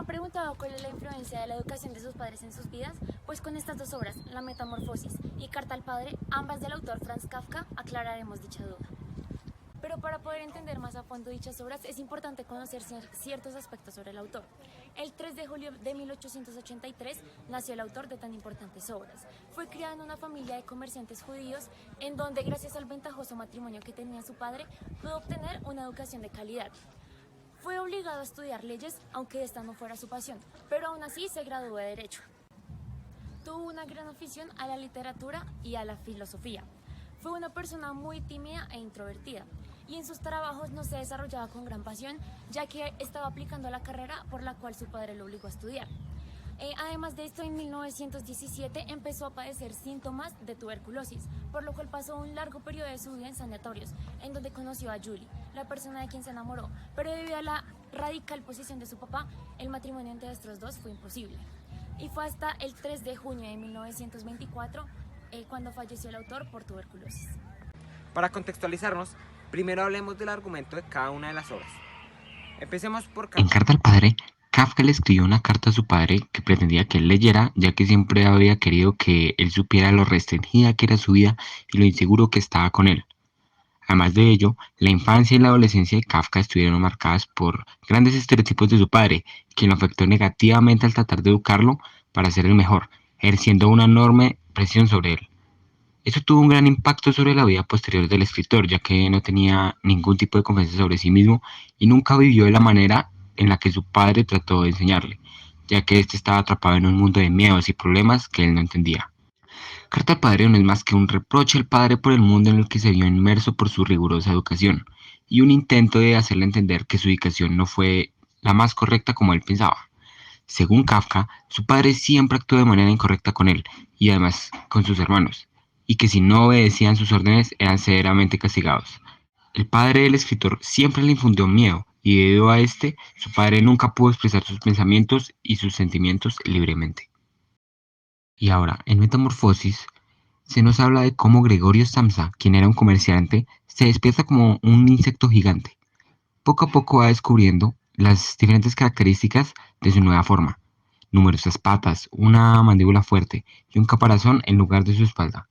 preguntado cuál es la influencia de la educación de sus padres en sus vidas? Pues con estas dos obras, La Metamorfosis y Carta al Padre, ambas del autor Franz Kafka, aclararemos dicha duda. Pero para poder entender más a fondo dichas obras es importante conocer ciertos aspectos sobre el autor. El 3 de julio de 1883 nació el autor de tan importantes obras. Fue criado en una familia de comerciantes judíos en donde, gracias al ventajoso matrimonio que tenía su padre, pudo obtener una educación de calidad. Fue obligado a estudiar leyes, aunque esta no fuera su pasión, pero aún así se graduó de Derecho. Tuvo una gran afición a la literatura y a la filosofía. Fue una persona muy tímida e introvertida, y en sus trabajos no se desarrollaba con gran pasión, ya que estaba aplicando la carrera por la cual su padre lo obligó a estudiar. Además de esto, en 1917 empezó a padecer síntomas de tuberculosis, por lo cual pasó un largo periodo de su vida en sanatorios, en donde conoció a Julie, la persona de quien se enamoró, pero debido a la radical posición de su papá, el matrimonio entre estos dos fue imposible. Y fue hasta el 3 de junio de 1924 cuando falleció el autor por tuberculosis. Para contextualizarnos, primero hablemos del argumento de cada una de las obras. Empecemos por Kafka. En Carta al Padre, Kafka le escribió una carta a su padre que pretendía que él leyera, ya que siempre había querido que él supiera lo restringida que era su vida y lo inseguro que estaba con él. Además de ello, la infancia y la adolescencia de Kafka estuvieron marcadas por grandes estereotipos de su padre, quien lo afectó negativamente al tratar de educarlo para ser el mejor, ejerciendo una enorme presión sobre él. Eso tuvo un gran impacto sobre la vida posterior del escritor, ya que no tenía ningún tipo de confianza sobre sí mismo y nunca vivió de la manera en la que su padre trató de enseñarle, ya que éste estaba atrapado en un mundo de miedos y problemas que él no entendía. Carta al Padre no es más que un reproche al padre por el mundo en el que se vio inmerso por su rigurosa educación, y un intento de hacerle entender que su educación no fue la más correcta como él pensaba. Según Kafka, su padre siempre actuó de manera incorrecta con él y además con sus hermanos, y que si no obedecían sus órdenes eran severamente castigados. El padre del escritor siempre le infundió miedo, y debido a este, su padre nunca pudo expresar sus pensamientos y sus sentimientos libremente. Y ahora, en Metamorfosis, se nos habla de cómo Gregorio Samsa, quien era un comerciante, se despierta como un insecto gigante. Poco a poco va descubriendo las diferentes características de su nueva forma: numerosas patas, una mandíbula fuerte y un caparazón en lugar de su espalda.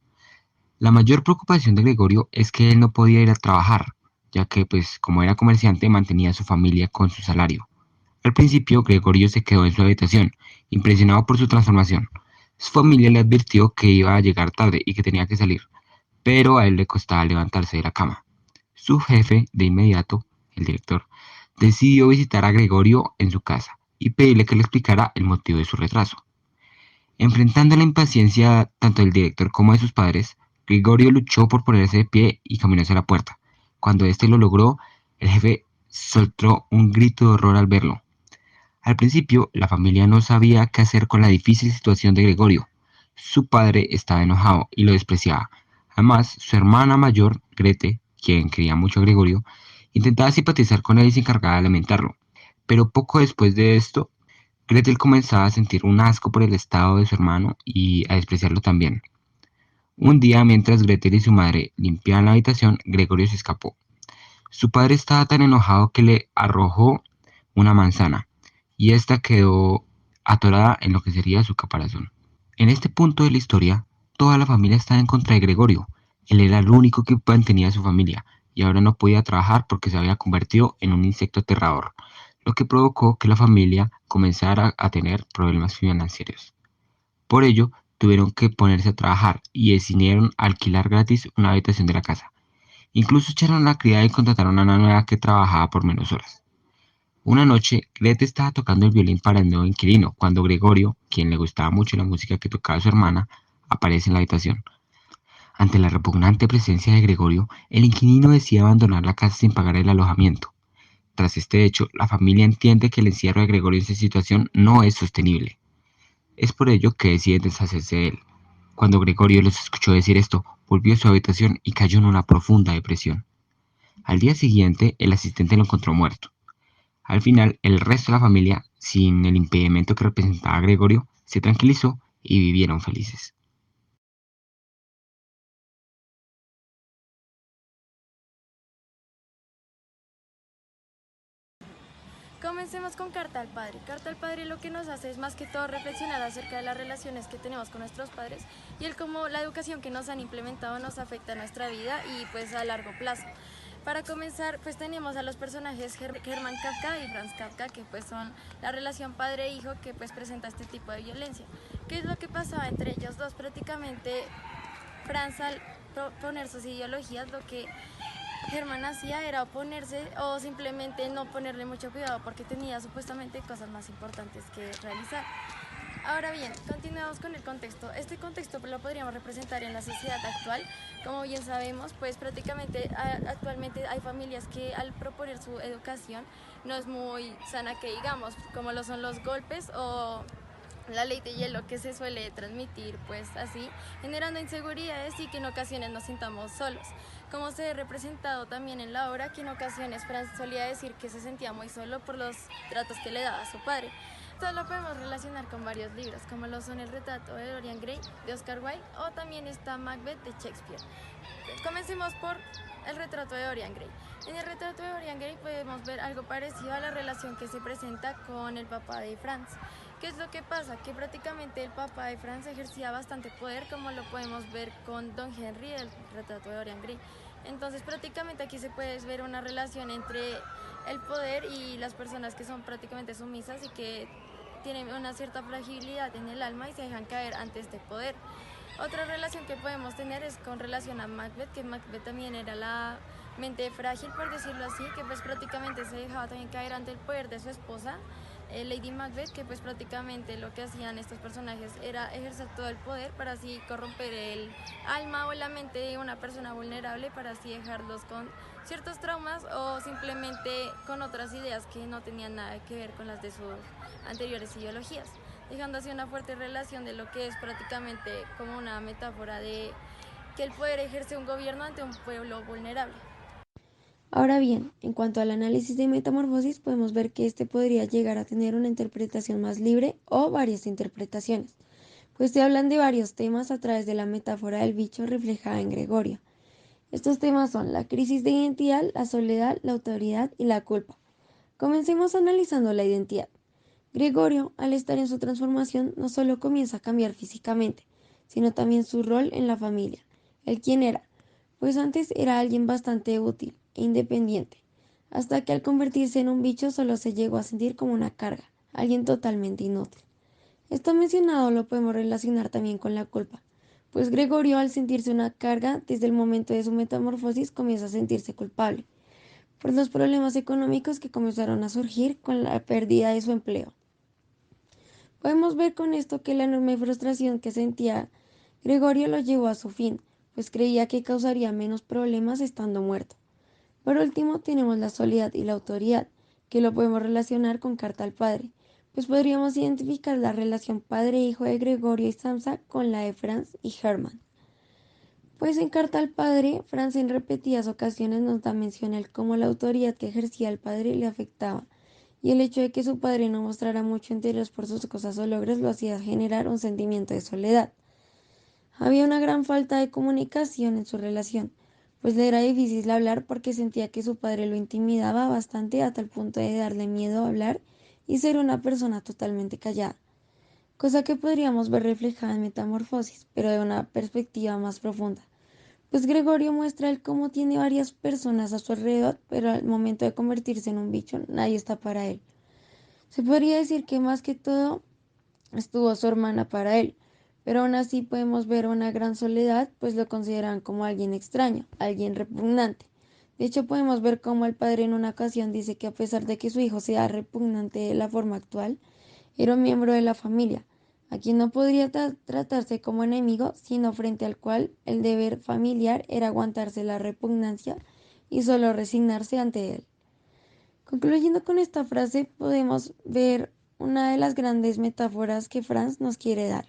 La mayor preocupación de Gregorio es que él no podía ir a trabajar, ya que, pues, como era comerciante, mantenía a su familia con su salario. Al principio, Gregorio se quedó en su habitación, impresionado por su transformación. Su familia le advirtió que iba a llegar tarde y que tenía que salir, pero a él le costaba levantarse de la cama. Su jefe, de inmediato, el director, decidió visitar a Gregorio en su casa y pedirle que le explicara el motivo de su retraso. Enfrentando la impaciencia tanto del director como de sus padres, Gregorio luchó por ponerse de pie y caminó hacia la puerta. Cuando éste lo logró, el jefe soltó un grito de horror al verlo. Al principio, la familia no sabía qué hacer con la difícil situación de Gregorio. Su padre estaba enojado y lo despreciaba. Además, su hermana mayor, Grete, quien quería mucho a Gregorio, intentaba simpatizar con él y se encargaba de alimentarlo. Pero poco después de esto, Gretel comenzaba a sentir un asco por el estado de su hermano y a despreciarlo también. Un día, mientras Gretel y su madre limpiaban la habitación, Gregorio se escapó. Su padre estaba tan enojado que le arrojó una manzana, y esta quedó atorada en lo que sería su caparazón. En este punto de la historia, toda la familia estaba en contra de Gregorio. Él era el único que mantenía a su familia, y ahora no podía trabajar porque se había convertido en un insecto aterrador, lo que provocó que la familia comenzara a tener problemas financieros. Por ello, tuvieron que ponerse a trabajar y decidieron alquilar gratis una habitación de la casa. Incluso echaron a la criada y contrataron a una nueva que trabajaba por menos horas. Una noche, Grete estaba tocando el violín para el nuevo inquilino, cuando Gregorio, quien le gustaba mucho la música que tocaba su hermana, aparece en la habitación. Ante la repugnante presencia de Gregorio, el inquilino decide abandonar la casa sin pagar el alojamiento. Tras este hecho, la familia entiende que el encierro de Gregorio en esta situación no es sostenible. Es por ello que deciden deshacerse de él. Cuando Gregorio los escuchó decir esto, volvió a su habitación y cayó en una profunda depresión. Al día siguiente, el asistente lo encontró muerto. Al final, el resto de la familia, sin el impedimento que representaba Gregorio, se tranquilizó y vivieron felices. Comencemos con Carta al Padre. Carta al Padre lo que nos hace es más que todo reflexionar acerca de las relaciones que tenemos con nuestros padres y el cómo la educación que nos han implementado nos afecta a nuestra vida y pues a largo plazo. Para comenzar, pues tenemos a los personajes Hermann Kafka y Franz Kafka, que pues son la relación padre-hijo que pues presenta este tipo de violencia. ¿Qué es lo que pasaba entre ellos dos? Prácticamente Franz, al proponer sus ideologías, lo que Germán hacía era oponerse o simplemente no ponerle mucho cuidado porque tenía supuestamente cosas más importantes que realizar. Ahora bien, continuamos con el contexto. Este contexto lo podríamos representar en la sociedad actual. Como bien sabemos, pues prácticamente actualmente hay familias que al proponer su educación no es muy sana que digamos, como lo son los golpes o la ley de hielo que se suele transmitir pues así, generando inseguridades y que en ocasiones nos sintamos solos. Como se ha representado también en la obra, que en ocasiones Franz solía decir que se sentía muy solo por los tratos que le daba a su padre. Esto lo podemos relacionar con varios libros, como lo son El retrato de Dorian Gray de Oscar Wilde o también está Macbeth de Shakespeare. Comencemos por El retrato de Dorian Gray. En El retrato de Dorian Gray podemos ver algo parecido a la relación que se presenta con el papá de Franz. ¿Qué es lo que pasa? Que prácticamente el papá de Franz ejercía bastante poder, como lo podemos ver con Don Henry, el retrato de Dorian Gray. Entonces prácticamente aquí se puede ver una relación entre el poder y las personas que son prácticamente sumisas y que tienen una cierta fragilidad en el alma y se dejan caer ante este poder. Otra relación que podemos tener es con relación a Macbeth, que Macbeth también era la mente frágil, por decirlo así, que pues prácticamente se dejaba también caer ante el poder de su esposa, Lady Macbeth, que pues prácticamente lo que hacían estos personajes era ejercer todo el poder para así corromper el alma o la mente de una persona vulnerable para así dejarlos con ciertos traumas o simplemente con otras ideas que no tenían nada que ver con las de sus anteriores ideologías, dejando así una fuerte relación de lo que es prácticamente como una metáfora de que el poder ejerce un gobierno ante un pueblo vulnerable. Ahora bien, en cuanto al análisis de metamorfosis, podemos ver que este podría llegar a tener una interpretación más libre o varias interpretaciones, pues se hablan de varios temas a través de la metáfora del bicho reflejada en Gregorio. Estos temas son la crisis de identidad, la soledad, la autoridad y la culpa. Comencemos analizando la identidad. Gregorio, al estar en su transformación, no solo comienza a cambiar físicamente, sino también su rol en la familia, el quién era, pues antes era alguien bastante útil e independiente, hasta que al convertirse en un bicho solo se llegó a sentir como una carga, alguien totalmente inútil. Esto mencionado lo podemos relacionar también con la culpa, pues Gregorio al sentirse una carga desde el momento de su metamorfosis comienza a sentirse culpable por los problemas económicos que comenzaron a surgir con la pérdida de su empleo. Podemos ver con esto que la enorme frustración que sentía Gregorio lo llevó a su fin, pues creía que causaría menos problemas estando muerto. Por último, tenemos la soledad y la autoridad, que lo podemos relacionar con Carta al Padre, pues podríamos identificar la relación padre-hijo de Gregorio y Samsa con la de Franz y Hermann. Pues en Carta al Padre, Franz en repetidas ocasiones nos da mención el cómo la autoridad que ejercía el padre le afectaba, y el hecho de que su padre no mostrara mucho interés por sus cosas o logros lo hacía generar un sentimiento de soledad. Había una gran falta de comunicación en su relación, pues le era difícil hablar porque sentía que su padre lo intimidaba bastante a tal punto de darle miedo a hablar y ser una persona totalmente callada, cosa que podríamos ver reflejada en Metamorfosis, pero de una perspectiva más profunda. Pues Gregorio muestra el cómo tiene varias personas a su alrededor, pero al momento de convertirse en un bicho, nadie está para él. Se podría decir que más que todo estuvo su hermana para él, pero aún así podemos ver una gran soledad, pues lo consideran como alguien extraño, alguien repugnante. De hecho, podemos ver cómo el padre en una ocasión dice que a pesar de que su hijo sea repugnante de la forma actual, era un miembro de la familia, a quien no podría tratarse como enemigo, sino frente al cual el deber familiar era aguantarse la repugnancia y solo resignarse ante él. Concluyendo con esta frase, podemos ver una de las grandes metáforas que Franz nos quiere dar,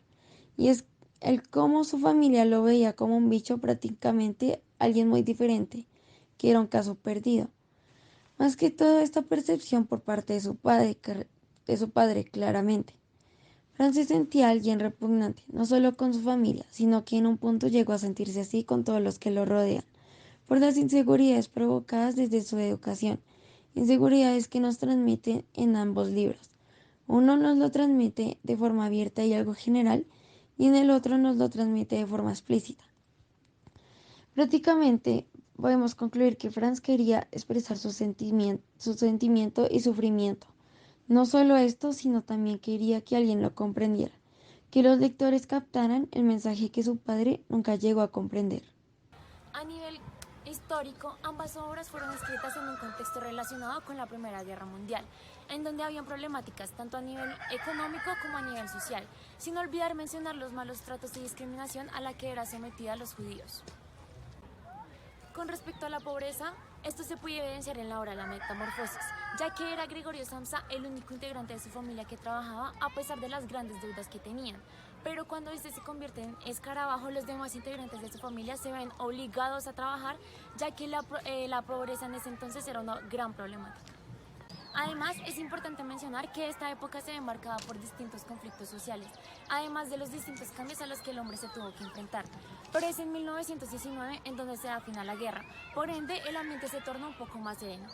y es el cómo su familia lo veía como un bicho, prácticamente alguien muy diferente, que era un caso perdido. Más que todo esta percepción por parte de su padre claramente. Franz se sentía alguien repugnante, no solo con su familia, sino que en un punto llegó a sentirse así con todos los que lo rodean, por las inseguridades provocadas desde su educación inseguridades que nos transmiten en ambos libros. Uno nos lo transmite de forma abierta y algo general, y en el otro nos lo transmite de forma explícita. Prácticamente podemos concluir que Franz quería expresar su sentimiento y sufrimiento. No solo esto, sino también quería que alguien lo comprendiera, que los lectores captaran el mensaje que su padre nunca llegó a comprender. A nivel histórico, ambas obras fueron escritas en un contexto relacionado con la Primera Guerra Mundial, en donde habían problemáticas tanto a nivel económico como a nivel social, sin olvidar mencionar los malos tratos y discriminación a la que era sometida los judíos. Con respecto a la pobreza, esto se puede evidenciar en la obra La Metamorfosis, ya que era Gregorio Samsa el único integrante de su familia que trabajaba a pesar de las grandes deudas que tenían. Pero cuando este se convierte en escarabajo, los demás integrantes de su familia se ven obligados a trabajar, ya que la pobreza en ese entonces era una gran problemática. Además, es importante mencionar que esta época se ve marcada por distintos conflictos sociales, además de los distintos cambios a los que el hombre se tuvo que enfrentar. Pero es en 1919 en donde se da fin a la guerra, por ende el ambiente se torna un poco más sereno.